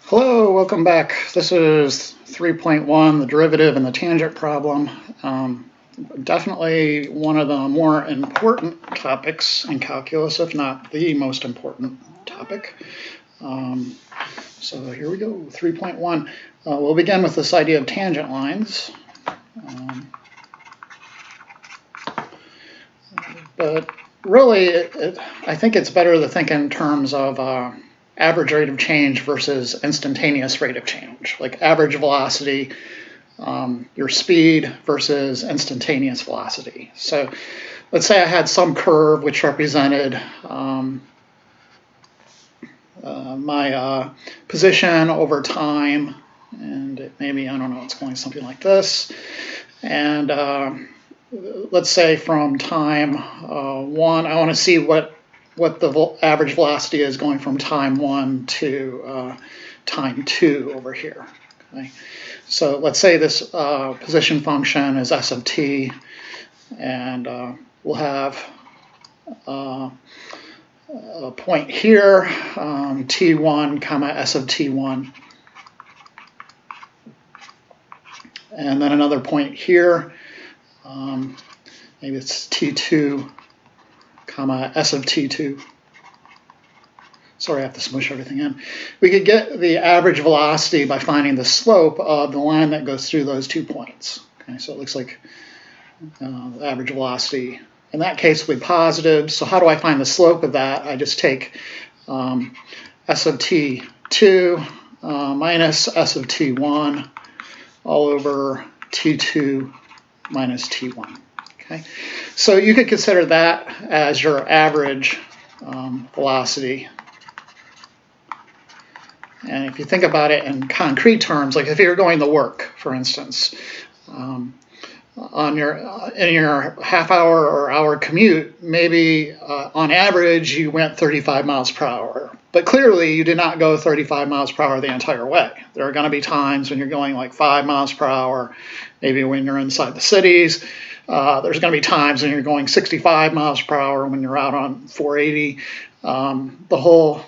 Hello, welcome back. This is 3.1, the derivative and the tangent problem. Definitely one of the more important topics in calculus, if not the most important topic. So here we go, 3.1. We'll begin with this idea of tangent lines. But really, I think it's better to think in terms of average rate of change versus instantaneous rate of change, like average velocity, your speed versus instantaneous velocity. So let's say I had some curve which represented my position over time, and maybe, I don't know, it's going something like this. And let's say from time 1, I want to see what the average velocity is going from time 1 to time 2 over here. Okay? So let's say this position function is s of t, and we'll have a point here, t1 comma s of t1, and then another point here, maybe it's t2 comma s of t2. Sorry, I have to smush everything in. We could get the average velocity by finding the slope of the line that goes through those 2 points. Okay, so it looks like the average velocity in that case will be positive. So how do I find the slope of that? I just take s of t2 minus s of t1 all over t2 minus t1. Okay, so you could consider that as your average velocity. And if you think about it in concrete terms, like if you're going to work, for instance, in your half-hour or hour commute, maybe on average you went 35 miles per hour. But clearly you did not go 35 miles per hour the entire way. There are going to be times when you're going like 5 miles per hour, maybe when you're inside the cities. There's going to be times when you're going 65 miles per hour when you're out on 480. The whole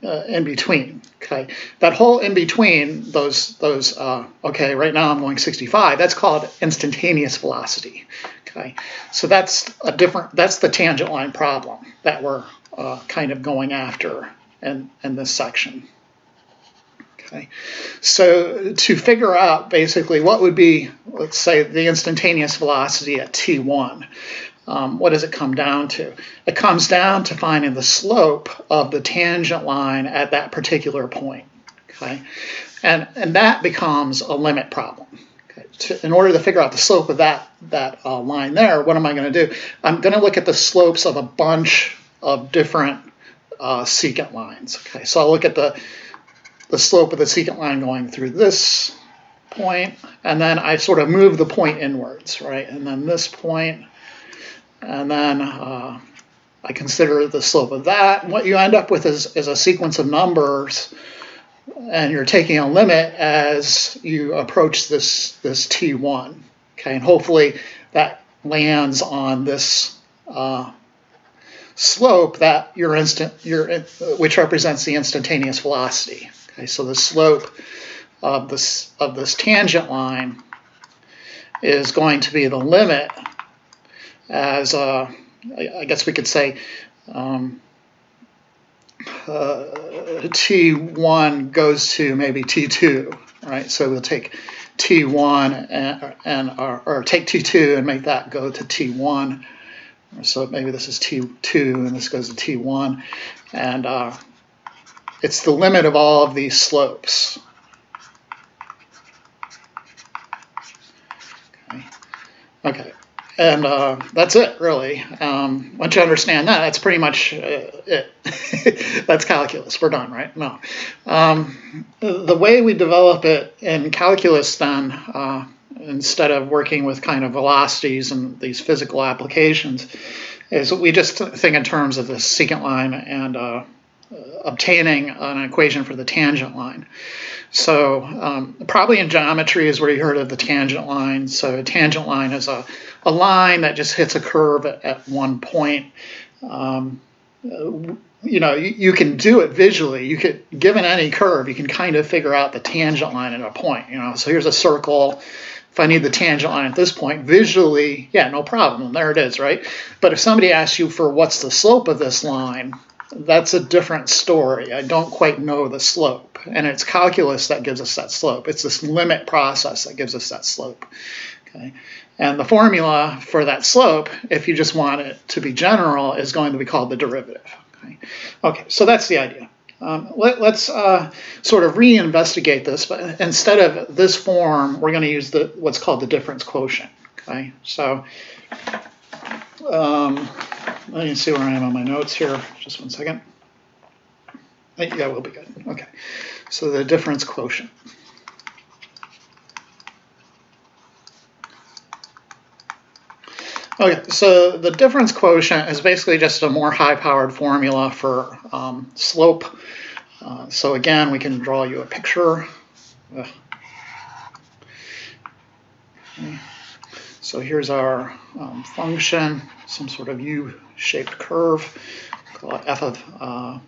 in between. Okay, that whole in between those okay, right now I'm going 65. That's called instantaneous velocity. Okay, so that's the tangent line problem that we're kind of going after in this section. Okay, so to figure out basically what would be, let's say, the instantaneous velocity at t1, what does it come down to? It comes down to finding the slope of the tangent line at that particular point. Okay, and that becomes a limit problem. Okay, in order to figure out the slope of that line there, what am I going to do? I'm going to look at the slopes of a bunch of different secant lines. Okay, so I'll look at the slope of the secant line going through this point, and then I sort of move the point inwards, right? And then this point, and then I consider the slope of that. And what you end up with is a sequence of numbers, and you're taking a limit as you approach this t1. Okay, and hopefully that lands on this slope that which represents the instantaneous velocity. Okay, so the slope of this tangent line is going to be the limit as I guess we could say t1 goes to maybe t2, right? So we'll take t1 or take t2 and make that go to t1. So maybe this is t2 and this goes to t1, and it's the limit of all of these slopes. Okay. And that's it, really. Once you understand that, that's pretty much it. That's calculus. We're done, right? No. The way we develop it in calculus, then, instead of working with kind of velocities and these physical applications, is we just think in terms of the secant line and obtaining an equation for the tangent line. So probably in geometry is where you heard of the tangent line. So a tangent line is a line that just hits a curve at one point. you can do it visually. You could, given any curve, you can kind of figure out the tangent line at a point. So here's a circle. If I need the tangent line at this point, visually, yeah, no problem. There it is, right? But if somebody asks you for what's the slope of this line, that's a different story. I don't quite know the slope. And it's calculus that gives us that slope. It's this limit process that gives us that slope. Okay. And the formula for that slope, if you just want it to be general, is going to be called the derivative. Okay, so that's the idea. Let's sort of reinvestigate this, but instead of this form, we're going to use what's called the difference quotient. Okay, so let me see where I am on my notes here. Just one second. Yeah, we'll be good. Okay, so the difference quotient. Okay, so the difference quotient is basically just a more high-powered formula for slope. So again, we can draw you a picture. Okay. So here's our function, some sort of U-shaped curve, call it f of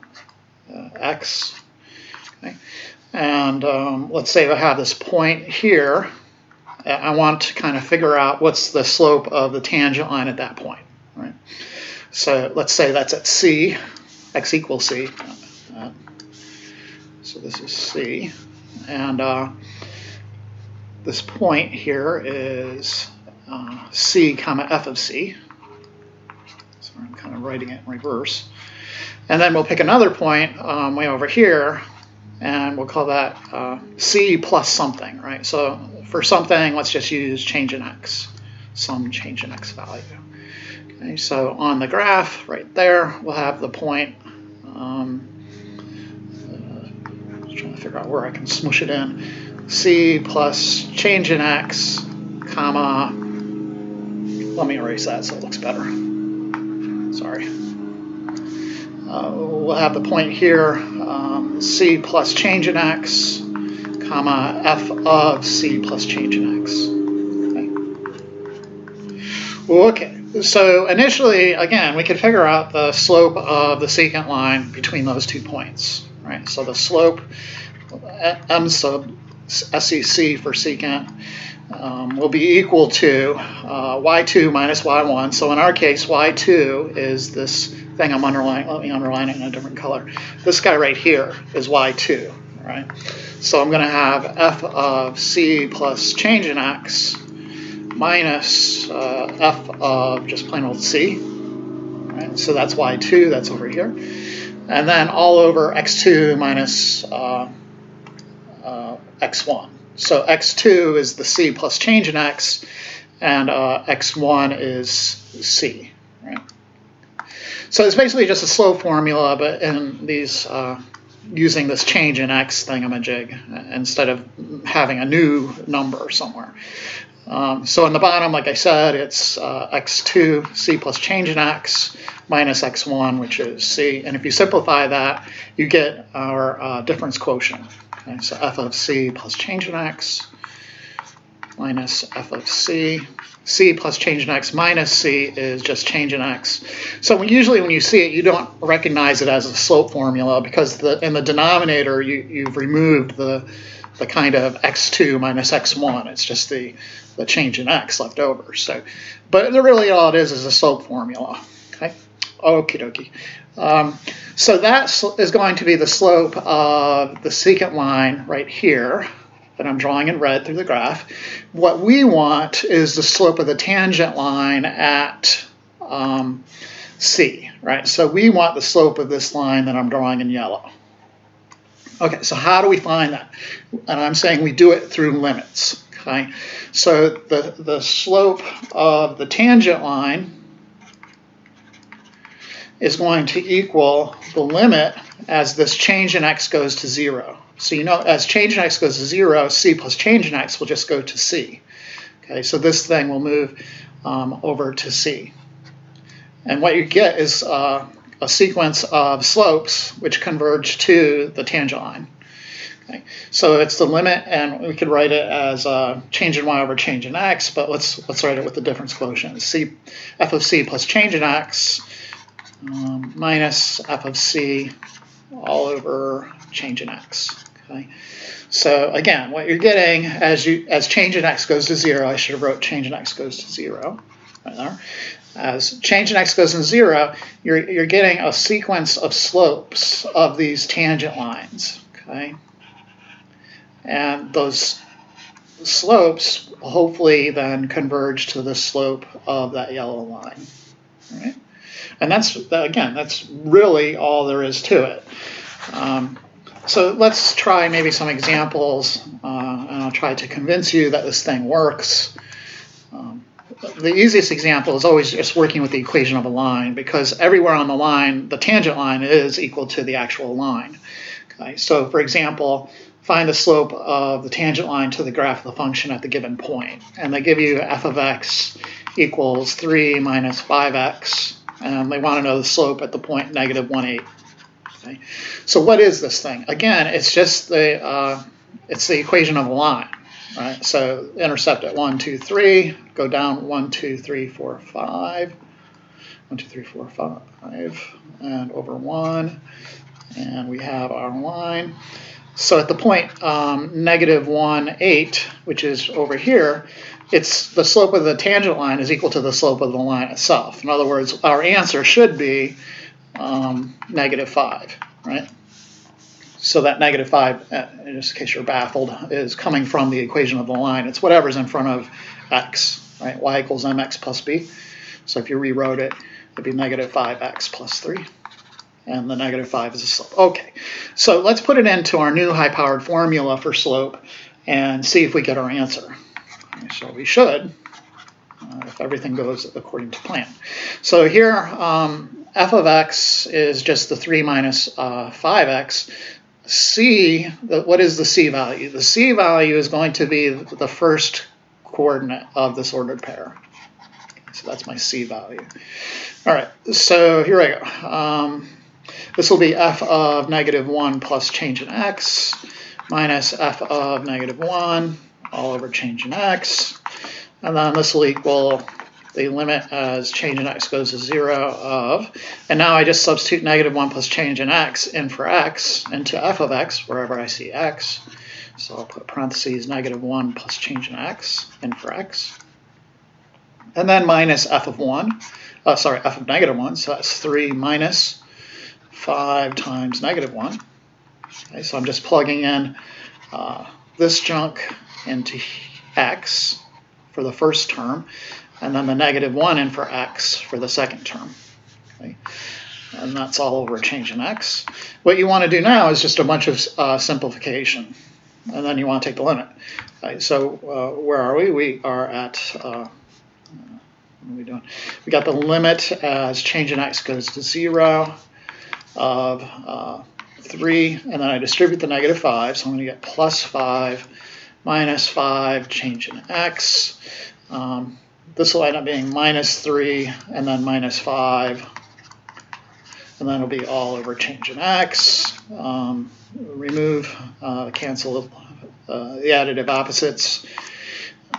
x. Okay. And let's say I have this point here. I want to kind of figure out what's the slope of the tangent line at that point, right? So let's say that's at C, x equals C. So this is C, and this point here is C comma f of C. So I'm kind of writing it in reverse. And then we'll pick another point way over here, and we'll call that C plus something, right? So for something, let's just use change in x, some change in x value. Okay, so on the graph right there, we'll have the point. Just trying to figure out where I can smush it in. C plus change in x, comma. Let me erase that so it looks better. Sorry. We'll have the point here, C plus change in x, comma, f of C plus change in x. Okay, so initially, again, we could figure out the slope of the secant line between those 2 points, right? So the slope, m sub SEC for secant, will be equal to y2 minus y1. So in our case, y2 is this thing I'm underlining. Let me underline it in a different color. This guy right here is y2, right? So I'm going to have f of c plus change in x minus f of just plain old c, right? So that's y2, that's over here. And then all over x2 minus x1. So x2 is the c plus change in x, and x1 is c, right? So it's basically just a slope formula, but in these using this change in x thingamajig instead of having a new number somewhere. So in the bottom, like I said, it's x2 c plus change in x minus x1, which is c. And if you simplify that, you get our difference quotient. Okay, so f of c plus change in x minus f of c. C plus change in x minus c is just change in x. So usually when you see it, you don't recognize it as a slope formula because in the denominator you've removed the kind of x2 minus x1. It's just the change in x left over. So, but really all it is a slope formula. Okay, okie dokie. So that is going to be the slope of the secant line right here that I'm drawing in red through the graph. What we want is the slope of the tangent line at C, right? So we want the slope of this line that I'm drawing in yellow. Okay, so how do we find that? And I'm saying we do it through limits, okay? So the slope of the tangent line is going to equal the limit as this change in x goes to 0. So you know, as change in x goes to 0, c plus change in x will just go to c. Okay, so this thing will move over to c. And what you get is a sequence of slopes which converge to the tangent line. Okay, so it's the limit, and we could write it as change in y over change in x, but let's write it with the difference quotient. C, f of c plus change in x minus f of c all over change in x. Okay. So again, what you're getting as change in x goes to 0, I should have wrote change in x goes to 0 right there. As change in x goes to 0, you're getting a sequence of slopes of these tangent lines. Okay. And those slopes hopefully then converge to the slope of that yellow line. Right? And that's really all there is to it. So let's try maybe some examples, and I'll try to convince you that this thing works. The easiest example is always just working with the equation of a line, because everywhere on the line, the tangent line is equal to the actual line. Okay, so for example, find the slope of the tangent line to the graph of the function at the given point. And they give you f of x equals 3 minus 5x, and they want to know the slope at the point negative 1, 8. Okay. So what is this thing? Again, it's just the equation of a line, right? So intercept at 1, 2, 3, go down 1, 2, 3, 4, 5, 1, 2, 3, 4, 5, and over 1, and we have our line. So at the point negative 1, 8, which is over here, it's the slope of the tangent line is equal to the slope of the line itself. In other words, our answer should be negative 5, right? So that negative 5, in this case you're baffled, is coming from the equation of the line. It's whatever's in front of x, right? Y equals mx plus b. So if you rewrote it, it'd be negative 5x plus 3. And the negative 5 is the slope. Okay, so let's put it into our new high-powered formula for slope and see if we get our answer. Okay, so we should, if everything goes according to plan. So here, f of x is just the 3 minus 5x. C, what is the c value? The c value is going to be the first coordinate of this ordered pair. Okay, so that's my c value. All right, so here I go. This will be f of negative 1 plus change in x minus f of negative 1 all over change in x. And then this will equal the limit as change in x goes to 0 of, and now I just substitute negative 1 plus change in x in for x into f of x wherever I see x. So I'll put parentheses negative 1 plus change in x in for x. And then minus f of 1, f of negative 1, so that's 3 minus 5 times negative 1. Okay, so I'm just plugging in this junk into x for the first term, and then the negative 1 in for x for the second term. Okay, and that's all over change in x. What you want to do now is just a bunch of simplification, and then you want to take the limit. Okay, so where are we? We are at, what are we doing? We got the limit as change in x goes to 0 of 3, and then I distribute the negative 5, so I'm going to get plus 5 minus 5 change in x. This will end up being minus 3 and then minus 5, and then it'll be all over change in x. Remove, cancel the additive opposites,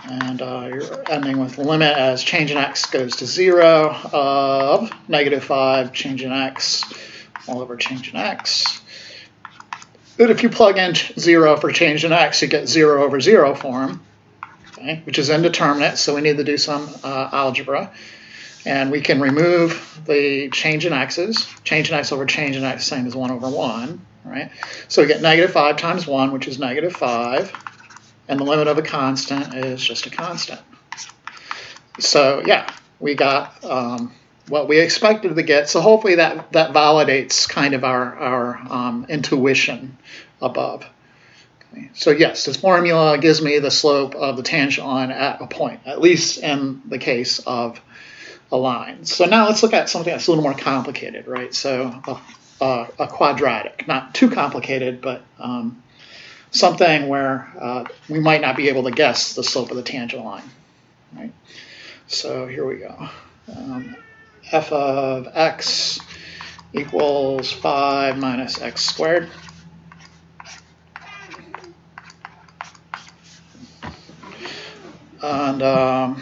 and you're ending with the limit as change in x goes to 0 of negative 5 change in x all over change in x. But if you plug in 0 for change in x, you get 0 over 0 form, okay, which is indeterminate, so we need to do some algebra. And we can remove the change in x's. Change in x over change in x, same as 1 over 1, right? So we get negative 5 times 1, which is negative 5, and the limit of a constant is just a constant. So yeah, we got what we expected to get. So hopefully that validates kind of our intuition above. Okay. So yes, this formula gives me the slope of the tangent line at a point, at least in the case of a line. So now let's look at something that's a little more complicated, right? So a quadratic, not too complicated, but something where we might not be able to guess the slope of the tangent line, right? So here we go. F of x equals 5 minus x squared. And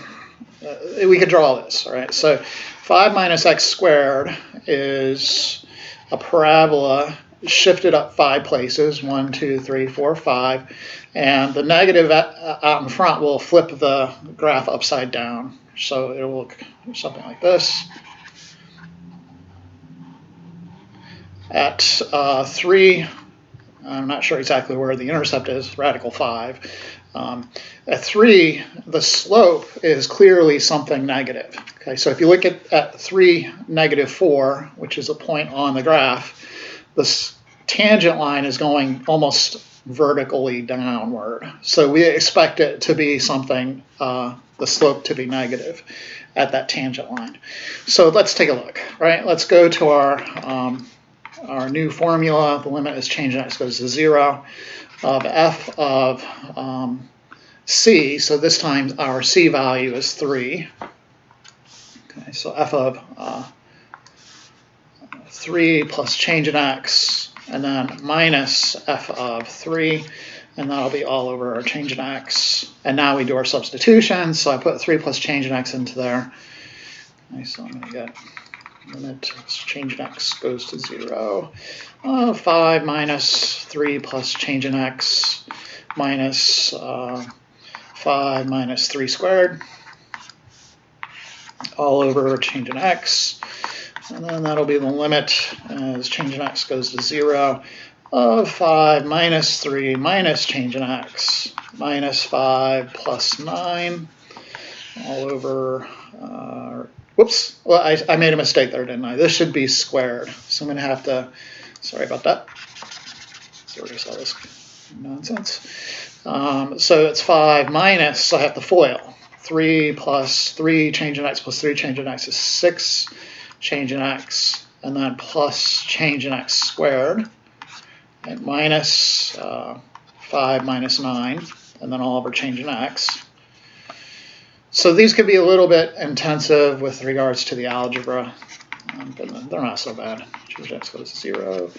we could draw this, all right? So 5 minus x squared is a parabola shifted up 5 places, 1, 2, 3, 4, 5, and the negative out in front will flip the graph upside down. So it will look something like this. At 3, I'm not sure exactly where the intercept is, radical 5. At 3, the slope is clearly something negative. Okay, so if you look at 3, negative 4, which is a point on the graph, this tangent line is going almost vertically downward. So we expect it to be something, the slope to be negative at that tangent line. So let's take a look, right? Let's go to our new formula. The limit as change in x goes to 0 of f of c. So this time our c value is 3. Okay, so f of 3 plus change in x, and then minus f of 3, and that'll be all over our change in x. And now we do our substitution. So I put 3 plus change in x into there. Okay, so I'm going to get limit as change in x goes to 0 of 5 minus 3 plus change in x minus 5 minus 3 squared all over change in x. And then that'll be the limit as change in x goes to 0 of 5 minus 3 minus change in x minus 5 plus 9 all over, whoops, well, I made a mistake there, didn't I? This should be squared. So I'm going to have to, sorry about that. Sorry about all this nonsense. So it's 5 minus, I have to FOIL. 3 plus 3 change in x plus 3 change in x is 6 change in x, and then plus change in x squared, and minus 5 minus 9, and then all over change in x. So these could be a little bit intensive with regards to the algebra, but they're not so bad. Change in x goes to 0,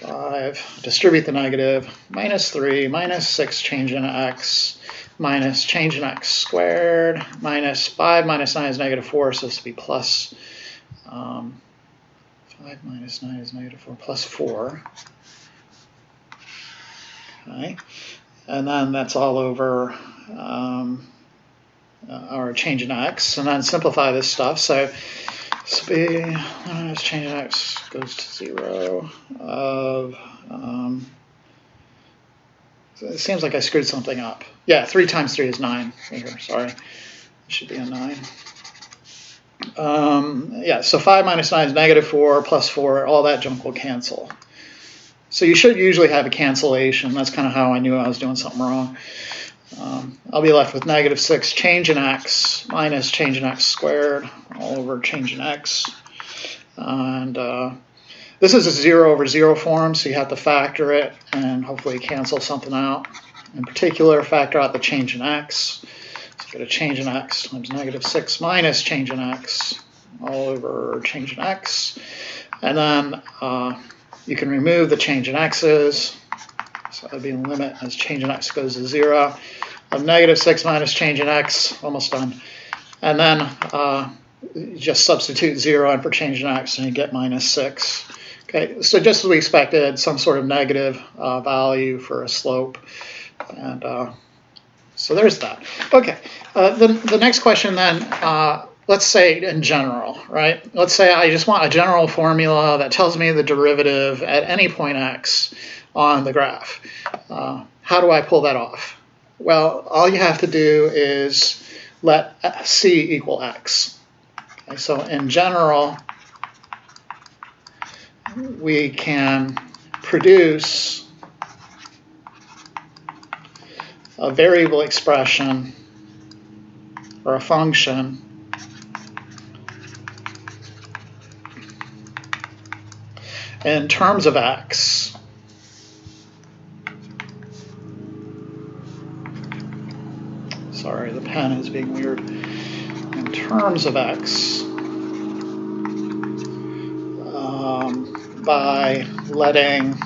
5, distribute the negative, minus 3, minus 6 change in x, minus change in x squared, minus 5 minus 9 is negative 4, so this will be plus 5 minus 9 is negative 4, plus 4. Okay, and then that's all over our change in x, and then simplify this stuff. So this will be change in x goes to 0 of, so it seems like I screwed something up. Yeah, 3 times 3 is 9. Here, sorry, it should be a 9. Yeah, so 5 minus 9 is negative 4, plus 4, all that junk will cancel. So you should usually have a cancellation. That's kind of how I knew I was doing something wrong. I'll be left with negative 6 change in x minus change in x squared all over change in x. And this is a 0 over 0 form, so you have to factor it and hopefully cancel something out. In particular, factor out the change in x. Get a change in x times negative 6 minus change in x all over change in x. And then you can remove the change in x's. So that would be the limit as change in x goes to 0 of negative 6 minus change in x, almost done. And then you just substitute 0 in for change in x and you get minus 6. Okay, so just as we expected, some sort of negative value for a slope. And so there's that. Okay, the next question then, let's say in general, right? Let's say I just want a general formula that tells me the derivative at any point x on the graph. How do I pull that off? Well, all you have to do is let c equal x. Okay, so in general, we can produce a variable expression or a function in terms of x sorry, the pen is being weird. In terms of x by letting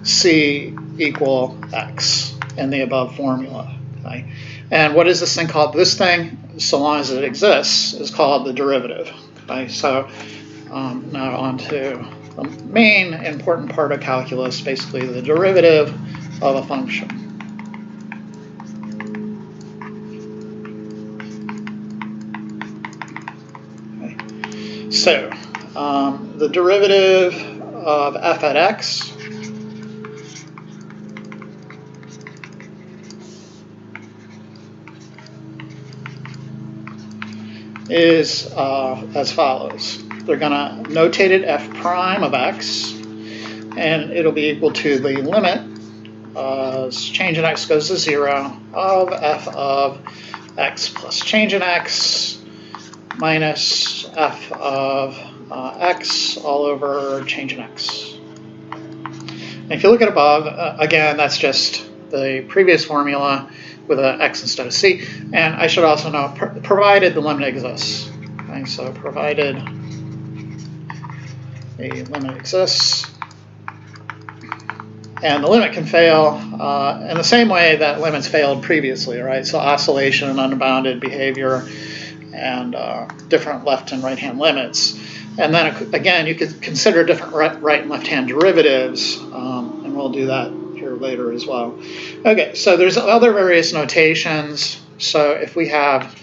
c equal x in the above formula. Okay? And what is this thing called? This thing, so long as it exists, is called the derivative. Okay, so now on to the main important part of calculus, basically the derivative of a function. Okay. So the derivative of f at x is as follows. They're going to notate it f prime of x, and it'll be equal to the limit as change in x goes to 0 of f of x plus change in x minus f of x all over change in x. And if you look at above, again, that's just the previous formula with an x instead of c. And I should also know, provided the limit exists. Okay, so provided a limit exists. And the limit can fail in the same way that limits failed previously, right? So oscillation, unbounded behavior, and different left and right-hand limits. And then again, you could consider different right and left-hand derivatives, and we'll do that here later as well. Okay, so there's other various notations. So if we have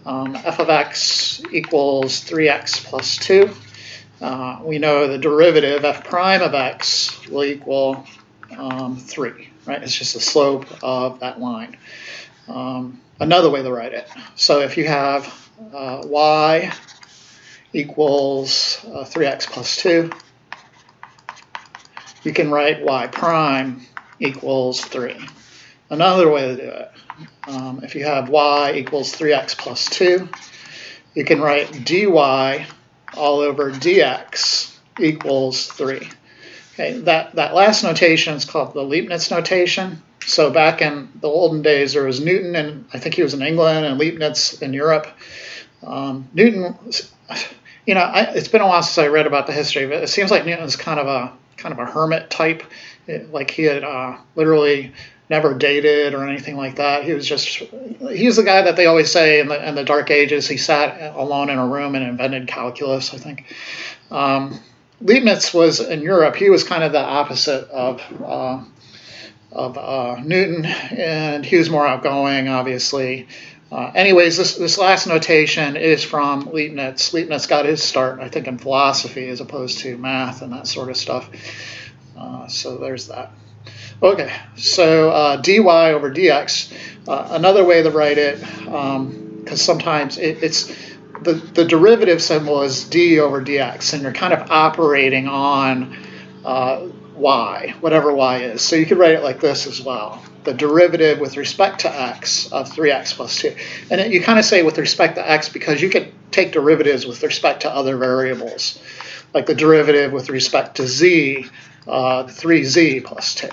f of x equals 3x plus 2, we know the derivative f prime of x will equal 3, right? It's just the slope of that line. Another way to write it. So if you have y equals 3x plus 2, you can write y prime equals 3. Another way to do it, if you have y equals 3x plus 2, you can write dy all over dx equals 3. Okay, that last notation is called the Leibniz notation. So back in the olden days, there was Newton, and I think he was in England, and Leibniz in Europe. Newton, you know, it's been a while since I read about the history, but it seems like Newton's kind of a hermit type. Like he had literally never dated or anything like that. He was the guy that they always say in the Dark Ages. He sat alone in a room and invented calculus, I think. Leibniz was in Europe. He was kind of the opposite of Newton, and he was more outgoing, obviously. Anyways, this last notation is from Leibniz. Leibniz got his start, I think, in philosophy as opposed to math and that sort of stuff. So there's that. Okay, so dy over dx. Another way to write it, because sometimes it's the derivative symbol is d over dx, and you're kind of operating on y, whatever y is. So you could write it like this as well. The derivative with respect to x of 3x plus 2. And you kind of say with respect to x because you could take derivatives with respect to other variables, like the derivative with respect to z, 3z plus 2.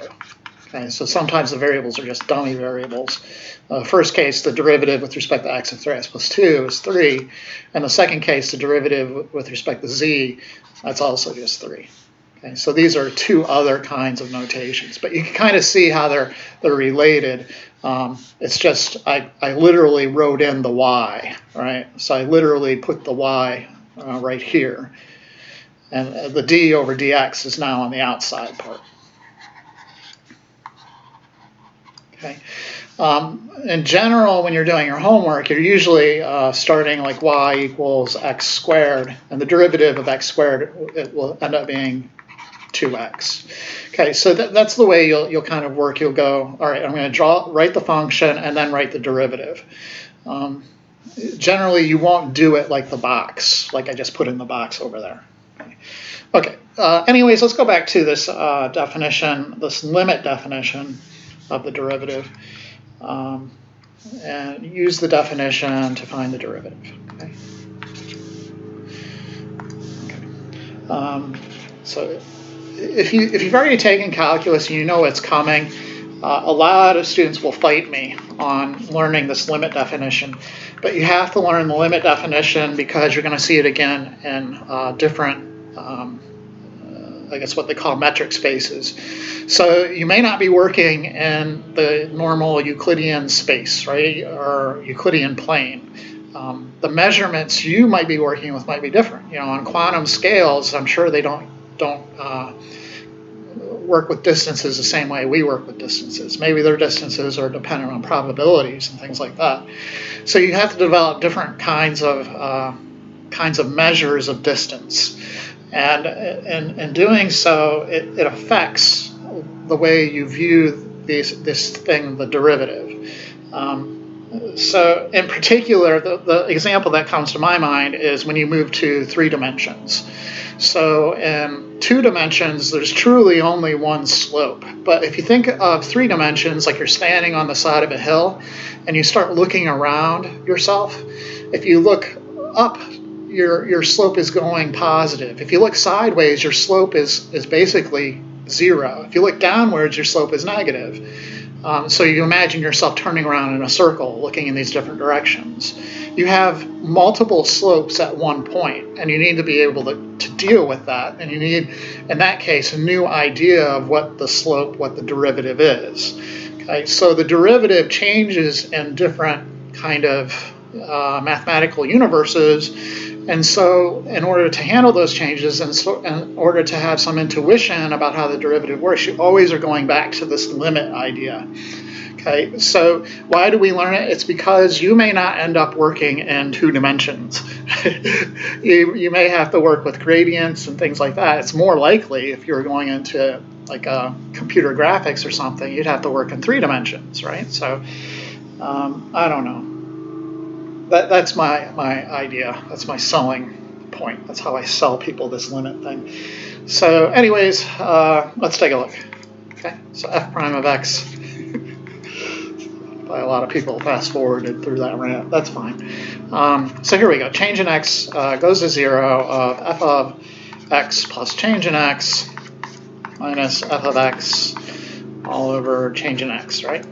Okay, so sometimes the variables are just dummy variables. First case, the derivative with respect to x of 3x plus 2 is 3. And the second case, the derivative with respect to z, that's also just 3. Okay, so these are two other kinds of notations, but you can kind of see how they're related. It's just I literally wrote in the y, right? So I literally put the y right here, and the d over dx is now on the outside part. Okay. In general, when you're doing your homework, you're usually starting like y equals x squared, and the derivative of x squared it will end up being 2x. Okay, so that's the way you'll kind of work. You'll go, all right, I'm going to write the function and then write the derivative. Generally, you won't do it like the box, like I just put in the box over there. Okay. Anyways, let's go back to this definition, this limit definition of the derivative, and use the definition to find the derivative. Okay. So if you've already taken calculus and you know what's coming, a lot of students will fight me on learning this limit definition, but you have to learn the limit definition because you're going to see it again in different I guess what they call metric spaces. So you may not be working in the normal Euclidean space, right, or Euclidean plane. the measurements you might be working with might be different. You know, on quantum scales, I'm sure they don't work with distances the same way we work with distances. Maybe their distances are dependent on probabilities and things like that. So you have to develop different kinds of measures of distance, and in doing so, it affects the way you view this thing, the derivative. So in particular, the example that comes to my mind is when you move to 3 dimensions. So in 2 dimensions, there's truly only one slope. But if you think of 3 dimensions, like you're standing on the side of a hill and you start looking around yourself, if you look up, your slope is going positive. If you look sideways, your slope is basically 0. If you look downwards, your slope is negative. So you imagine yourself turning around in a circle, looking in these different directions. You have multiple slopes at one point, and you need to be able to deal with that. And you need, in that case, a new idea of what the slope, what the derivative is. Okay, so the derivative changes in different kind of mathematical universes. And so in order to handle those changes, and so in order to have some intuition about how the derivative works, you always are going back to this limit idea. Okay, so why do we learn it? It's because you may not end up working in 2 dimensions. you may have to work with gradients and things like that. It's more likely if you're going into like computer graphics or something, you'd have to work in 3 dimensions, right? So I don't know. That's my idea. That's my selling point. That's how I sell people this limit thing. So anyways, let's take a look. Okay, so f prime of x. By a lot of people fast forwarded through that rant. That's fine. So here we go. Change in x goes to 0 of f of x plus change in x minus f of x all over change in x, right?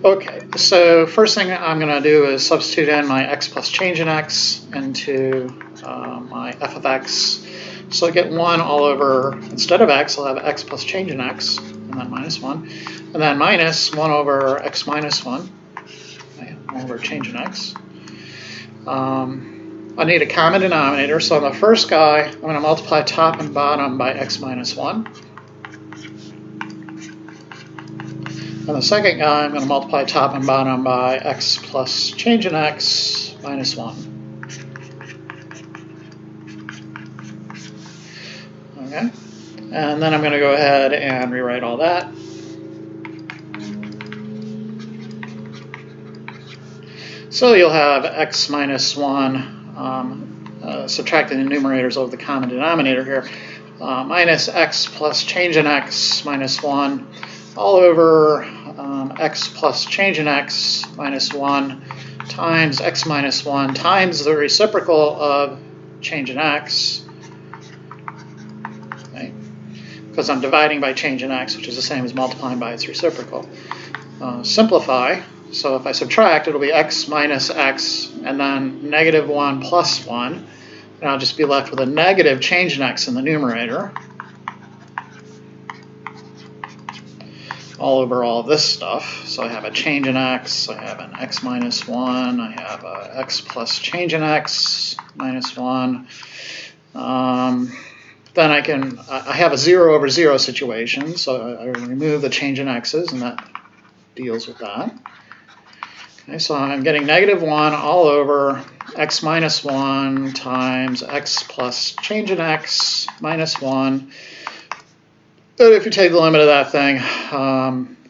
Okay, so first thing I'm going to do is substitute in my x plus change in x into my f of x. So I get 1 all over, instead of x, I'll have x plus change in x, and then minus 1. And then minus 1 over x minus 1, okay, 1 over change in x. I need a common denominator, so on the first guy, I'm going to multiply top and bottom by x minus 1. And the second guy, I'm going to multiply top and bottom by x plus change in x minus 1. Okay, and then I'm going to go ahead and rewrite all that. So you'll have x minus 1, subtracting the numerators over the common denominator here, minus x plus change in x minus 1 all over x plus change in x minus 1 times x minus 1 times the reciprocal of change in x, okay, because I'm dividing by change in x, which is the same as multiplying by its reciprocal. Simplify, so if I subtract, it'll be x minus x and then negative 1 plus 1, and I'll just be left with a negative change in x in the numerator, all over all of this stuff. So I have a change in x, I have an x minus 1, I have a x plus change in x minus 1. Then I have a 0 over 0 situation, so I remove the change in x's, and that deals with that. Okay, so I'm getting negative 1 all over x minus 1 times x plus change in x minus 1. But if you take the limit of that thing,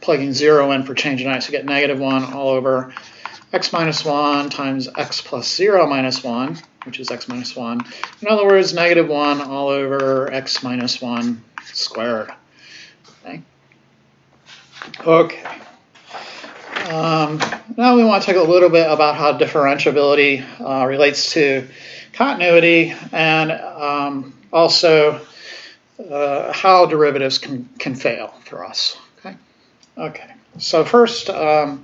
plugging 0 in for change in x, you get negative 1 all over x minus 1 times x plus 0 minus 1, which is x minus 1. In other words, negative 1 all over x minus 1 squared. Okay. Okay. Now we want to talk a little bit about how differentiability relates to continuity, and also how derivatives can fail for us. Okay. Okay. So first, the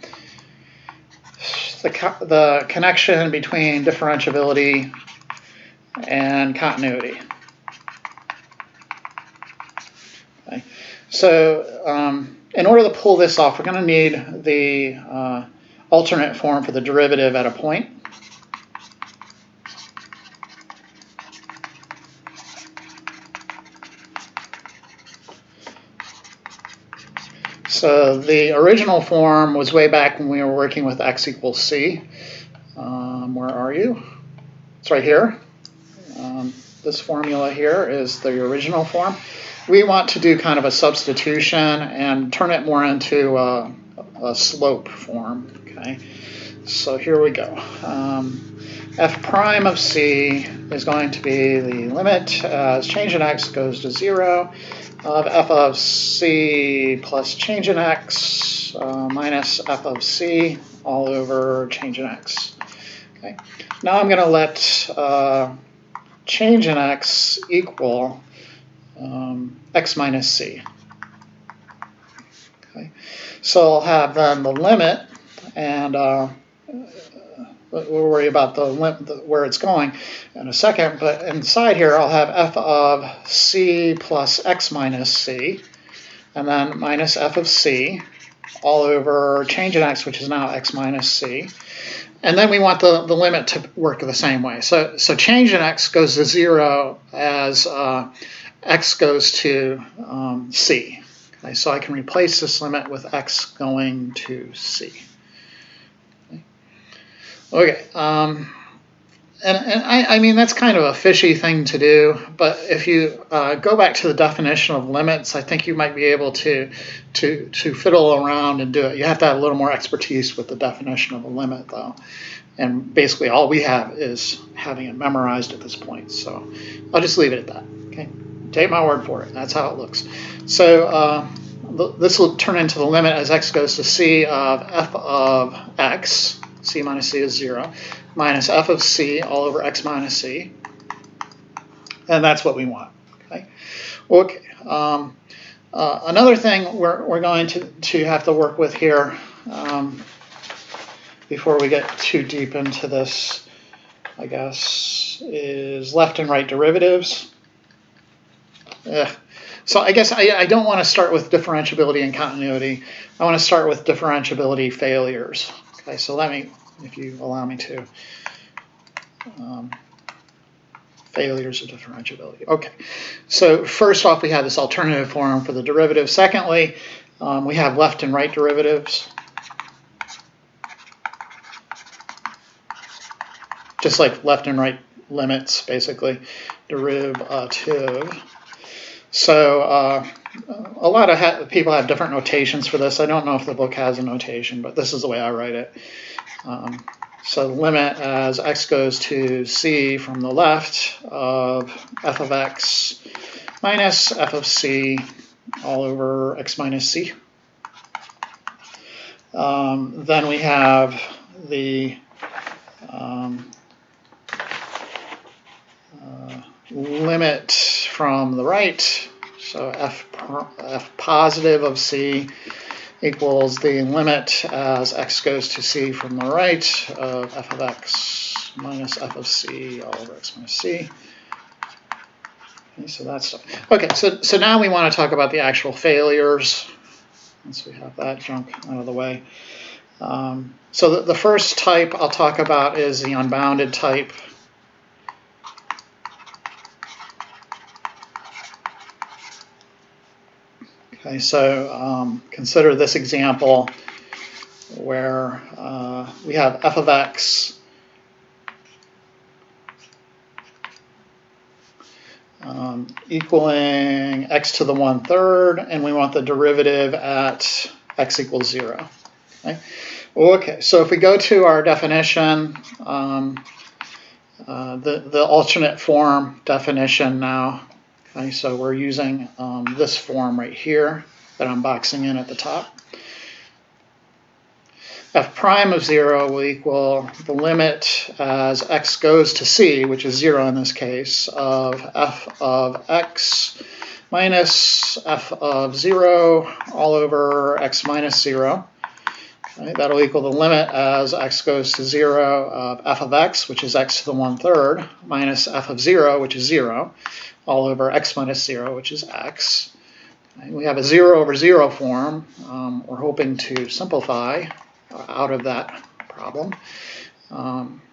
connection between differentiability and continuity. Okay. So in order to pull this off, we're going to need the alternate form for the derivative at a point. So the original form was way back when we were working with x equals c. Where are you? It's right here. This formula here is the original form. We want to do kind of a substitution and turn it more into a slope form. Okay, so here we go. F prime of c is going to be the limit as change in x goes to 0 of f of c plus change in x minus f of c all over change in x. Okay. Now I'm going to let change in x equal x minus c. Okay. So I'll have then the limit, and we'll worry about where it's going in a second, but inside here I'll have f of c plus x minus c, and then minus f of c all over change in x, which is now x minus c. And then we want the limit to work the same way. So change in x goes to 0 as x goes to c. Okay, so I can replace this limit with x going to c. Okay, and I mean, that's kind of a fishy thing to do, but if you go back to the definition of limits, I think you might be able to fiddle around and do it. You have to have a little more expertise with the definition of a limit, though. And basically all we have is having it memorized at this point. So I'll just leave it at that. Okay, take my word for it. That's how it looks. So this will turn into the limit as x goes to c of f of x. C minus c is 0, minus f of c all over x minus c, and that's what we want. Okay. Okay. Another thing we're going to have to work with here before we get too deep into this, I guess, is left and right derivatives. So I guess I don't want to start with differentiability and continuity. I want to start with differentiability failures. Okay, so let me, if you allow me to, failures of differentiability. Okay, so first off, we have this alternative form for the derivative. Secondly, we have left and right derivatives. Just like left and right limits, basically, derivative. So a lot of people have different notations for this. I don't know if the book has a notation, but this is the way I write it. So limit as x goes to c from the left of f of x minus f of c all over x minus c. Then we have the limit from the right, so f positive of c equals the limit as x goes to c from the right of f of x minus f of c all over x minus c. Okay, so that's stuff. Okay, so now we want to talk about the actual failures. Once we have that junk out of the way. So the first type I'll talk about is the unbounded type. Okay, so consider this example where we have f of x equaling x to the 1/3, and we want the derivative at x equals 0. Okay, okay, so if we go to our definition, the alternate form definition now. Okay, so we're using this form right here that I'm boxing in at the top. F prime of 0 will equal the limit as x goes to c, which is 0 in this case, of f of x minus f of 0 all over x minus 0. Okay, that'll equal the limit as x goes to 0 of f of x, which is x to the 1/3, minus f of 0, which is 0, all over x minus 0, which is x. Okay, we have a 0 over 0 form. We're hoping to simplify out of that problem.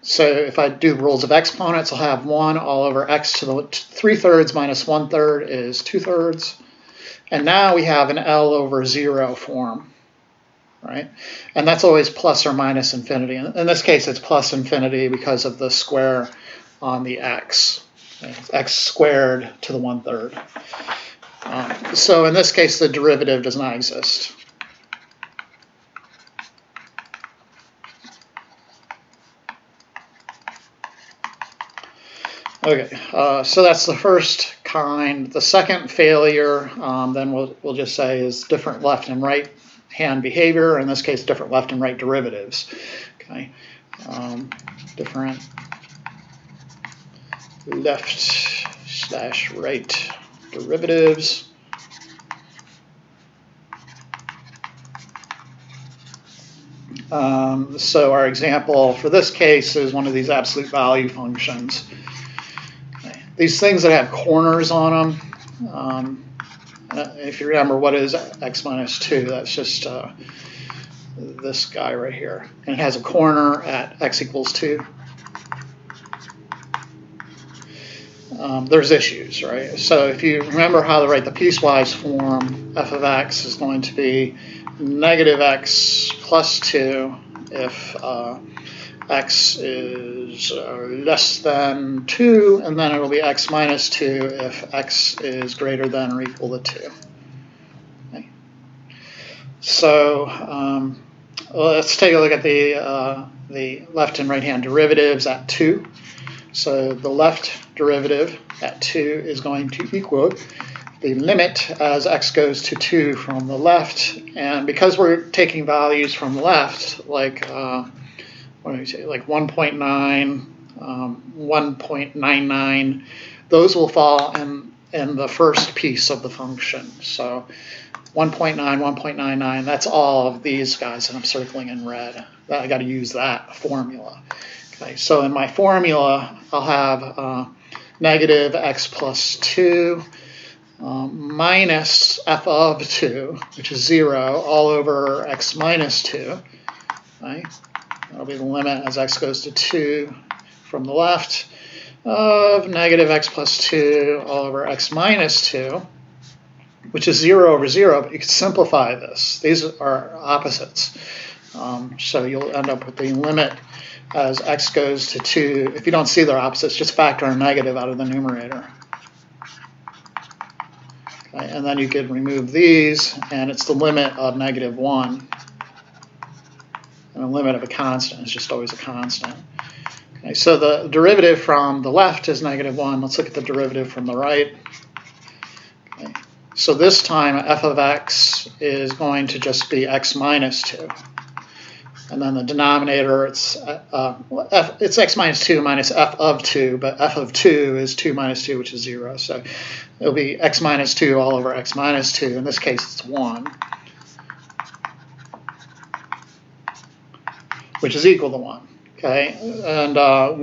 So if I do rules of exponents, I'll have 1 all over x to the 3/3 minus 1/3 is 2/3. And now we have an L over 0 form, right? And that's always plus or minus infinity. In this case, it's plus infinity because of the square on the x. It's x squared to the 1/3. So in this case, the derivative does not exist. Okay, so that's the first kind. The second failure, then we'll just say, is different left and right hand behavior. In this case, different left and right derivatives. Okay, different left/right derivatives. So our example for this case is one of these absolute value functions. These things that have corners on them, if you remember, what is x minus 2? That's just this guy right here. And it has a corner at x equals 2. There's issues, right? So if you remember how to write the piecewise form, f of x is going to be negative x plus 2 if x is less than 2, and then it'll be x minus 2 if x is greater than or equal to 2. Okay. So let's take a look at the left and right hand derivatives at 2. So the left derivative at 2 is going to equal the limit as x goes to 2 from the left, and because we're taking values from the left, like what do we say, like 1.9, 1.99, those will fall in the first piece of the function. So 1.9, 1.99, that's all of these guys that I'm circling in red. I got to use that formula. Okay, so in my formula, I'll have negative x plus 2 minus f of 2, which is 0, all over x minus 2. Right? That'll be the limit as x goes to 2 from the left of negative x plus 2 all over x minus 2, which is 0 over 0, but you can simplify this. These are opposites. So you'll end up with the limit as x goes to 2. If you don't see their opposites, just factor a negative out of the numerator. Okay, and then you could remove these, and it's the limit of negative 1. And the limit of a constant is just always a constant. Okay, so the derivative from the left is negative 1. Let's look at the derivative from the right. Okay, so this time f of x is going to just be x minus 2. And then the denominator, it's x minus 2 minus f of 2, but f of 2 is 2 minus 2, which is 0. So it'll be x minus 2 all over x minus 2. In this case, it's 1. Which is equal to 1, okay? And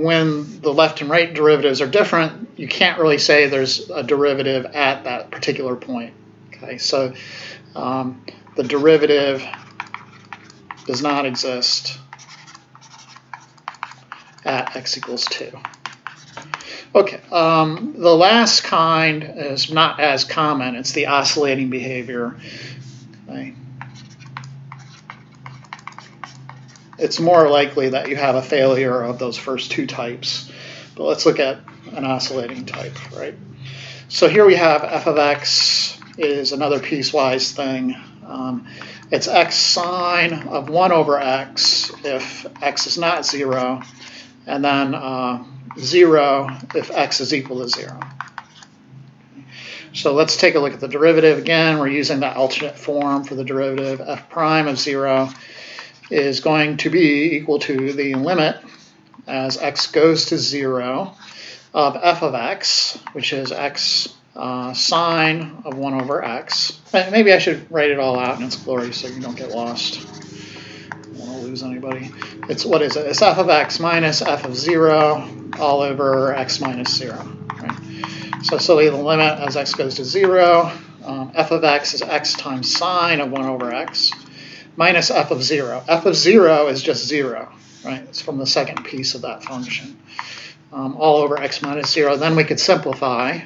when the left and right derivatives are different, you can't really say there's a derivative at that particular point, okay? So the derivative does not exist at x equals 2. Okay, the last kind is not as common. It's the oscillating behavior, okay? It's more likely that you have a failure of those first two types. But let's look at an oscillating type, right? So here we have f of x is another piecewise thing. It's x sine of 1 over x if x is not 0, and then 0 if x is equal to 0. So let's take a look at the derivative again. We're using the alternate form for the derivative. F prime of 0 is going to be equal to the limit as x goes to 0 of f of x, which is x sine of 1 over x. Maybe I should write it all out in its glory so you don't get lost. I don't want to lose anybody. It's, what is it? It's f of x minus f of 0 all over x minus 0. Right? So the limit as x goes to 0, f of x is x times sine of 1 over x. Minus f of 0. F of 0 is just 0, right? It's from the second piece of that function. All over x minus 0. Then we could simplify.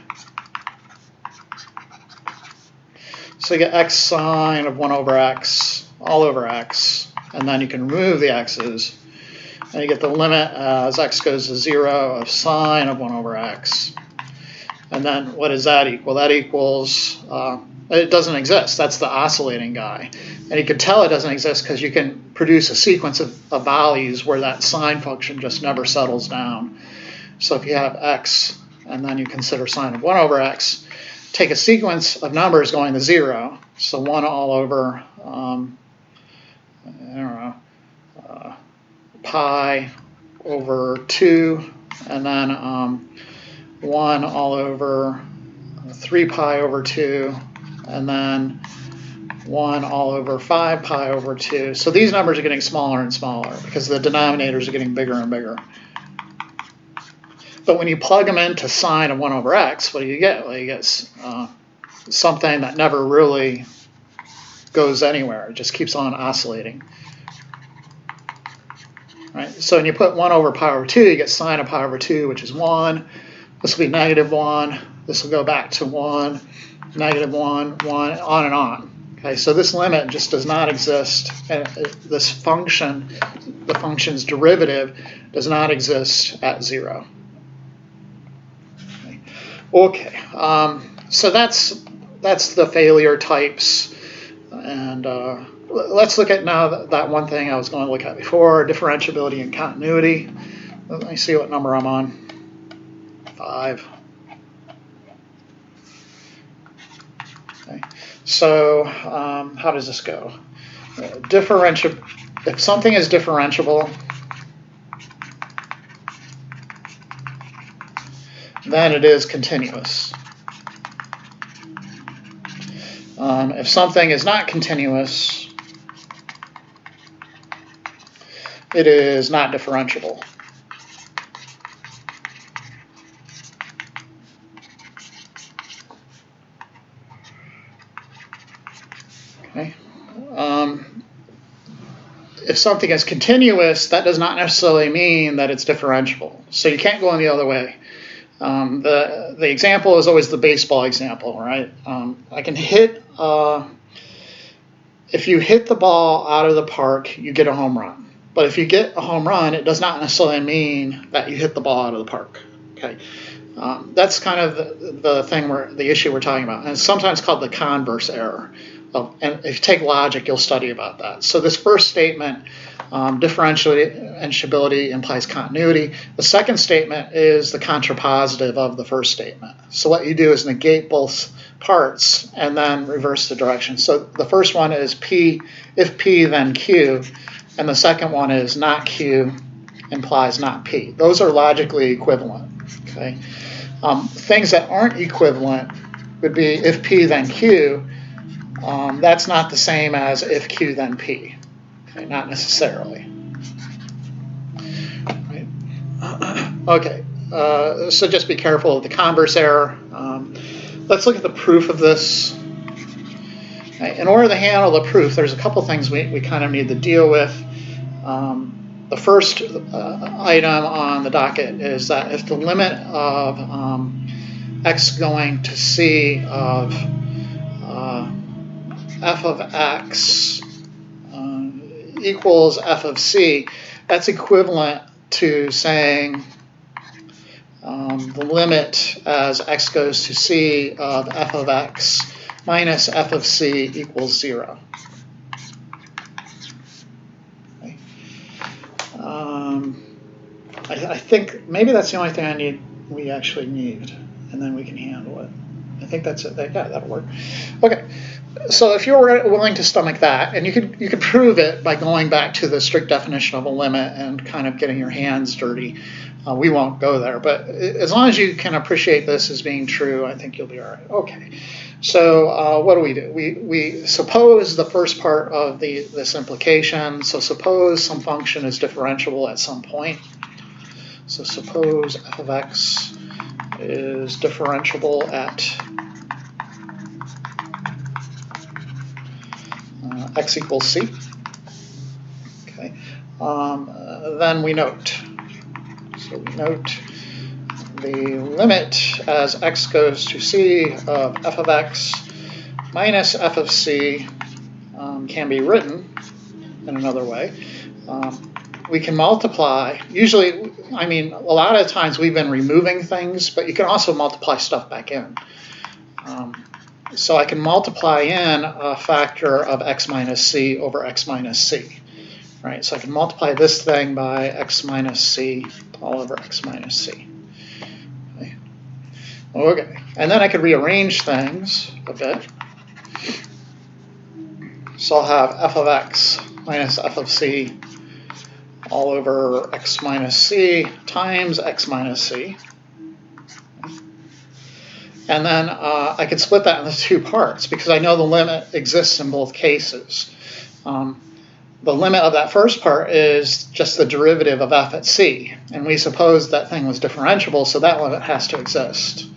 So you get x sine of 1 over x all over x, and then you can remove the x's, and you get the limit as x goes to 0 of sine of 1 over x. And then what does that equal? That equals, it doesn't exist. That's the oscillating guy. And you can tell it doesn't exist because you can produce a sequence of values where that sine function just never settles down. So if you have x, and then you consider sine of 1 over x, take a sequence of numbers going to 0. So 1 all over, pi over 2, and then 1 all over 3 pi over 2, and then 1 all over 5 pi over 2. So these numbers are getting smaller and smaller because the denominators are getting bigger and bigger. But when you plug them into sine of 1 over x, what do you get? Well, you get something that never really goes anywhere. It just keeps on oscillating. Right? So when you put 1 over pi over 2, you get sine of pi over 2, which is 1. This will be negative 1. This will go back to 1, negative 1, 1, on and on. Okay, so this limit just does not exist. And this function, the function's derivative, does not exist at 0. Okay, so that's the failure types. And let's look at now that one thing I was going to look at before, differentiability and continuity. Let me see what number I'm on. 5. Okay. So how does this go? If something is differentiable, then it is continuous. If something is not continuous, it is not differentiable. Okay. If something is continuous, that does not necessarily mean that it's differentiable. So you can't go in the other way. The example is always the baseball example, right? I can hit, if you hit the ball out of the park, you get a home run. But if you get a home run, it does not necessarily mean that you hit the ball out of the park. Okay, that's kind of the thing the issue we're talking about, and it's sometimes called the converse error. And if you take logic, you'll study about that. So this first statement, differentiability implies continuity. The second statement is the contrapositive of the first statement. So what you do is negate both parts and then reverse the direction. So the first one is P, if P then Q, and the second one is not Q implies not P. Those are logically equivalent. Okay, things that aren't equivalent would be if P then Q. That's not the same as if Q then P. Okay, not necessarily. Right. Okay, so just be careful of the converse error. Let's look at the proof of this. Okay, in order to handle the proof, there's a couple things we kind of need to deal with. The first item on the docket is that if the limit of x going to c of f of x equals f of c, that's equivalent to saying the limit as x goes to c of f of x minus f of c equals 0. Okay. I think maybe that's the only thing we actually need, and then we can handle it. I think that's it. Yeah, that'll work. Okay. So if you're willing to stomach that, and you could prove it by going back to the strict definition of a limit and kind of getting your hands dirty. We won't go there, but as long as you can appreciate this as being true, I think you'll be all right. Okay. So what do? We suppose the first part of this implication. So suppose some function is differentiable at some point. So suppose f of x is differentiable at x equals c. Okay. Then we note. So we note the limit as x goes to c of f of x minus f of c can be written in another way. We can multiply, usually, I mean, a lot of times we've been removing things, but you can also multiply stuff back in. So I can multiply in a factor of x minus c over x minus c. Right, so I can multiply this thing by x minus c all over x minus c. Okay, and then I could rearrange things a bit. So I'll have f of x minus f of c all over x minus c times x minus c. And then I could split that into two parts because I know the limit exists in both cases. The limit of that first part is just the derivative of f at c, and we supposed that thing was differentiable, so that limit has to exist.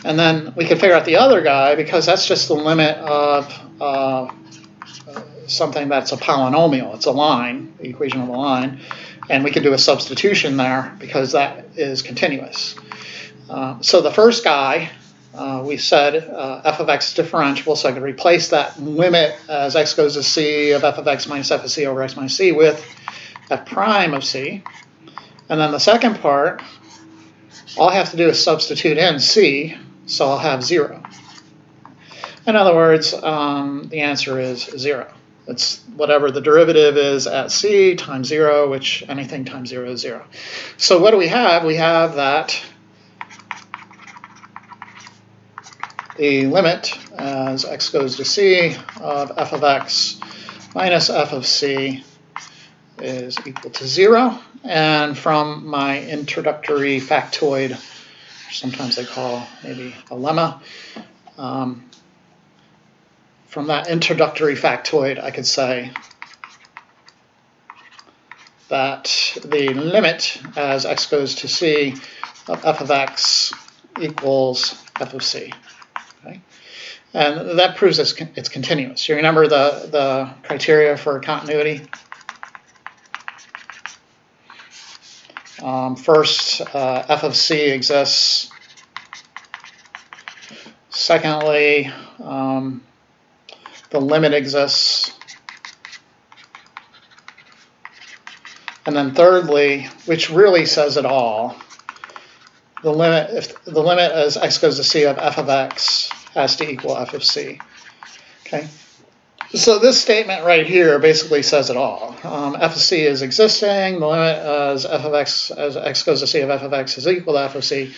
And then we can figure out the other guy because that's just the limit of something that's a polynomial. It's a line, the equation of a line, and we can do a substitution there because that is continuous. So the first guy, we said f of x is differentiable, so I could replace that limit as x goes to c of f of x minus f of c over x minus c with f prime of c. And then the second part, all I have to do is substitute in c, so I'll have 0. In other words, the answer is 0. It's whatever the derivative is at c times 0, which anything times 0 is 0. So what do we have? We have that the limit as x goes to c of f of x minus f of c is equal to 0. And from my introductory factoid, which sometimes they call maybe a lemma, from that introductory factoid, I could say that the limit as x goes to c of f of x equals f of c. Okay? And that proves it's continuous. You remember the criteria for continuity? First, f of c exists. Secondly, the limit exists. And then thirdly, which really says it all, the limit, if the limit as x goes to c of f of x has to equal f of c. Okay. So this statement right here basically says it all. F of c is existing. The limit as f of x as x goes to c of f of x is equal to f of c.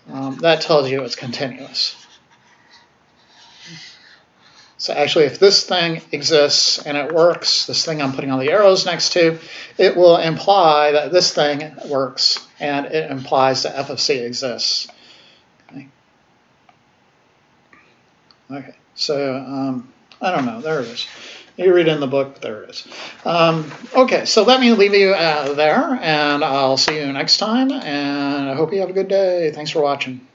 That tells you it's continuous. So actually, if this thing exists and it works, this thing I'm putting all the arrows next to, it will imply that this thing works, and it implies that f of c exists. Okay, so I don't know, there it is. You read in the book, there it is. Okay, so let me leave you there, and I'll see you next time, and I hope you have a good day. Thanks for watching.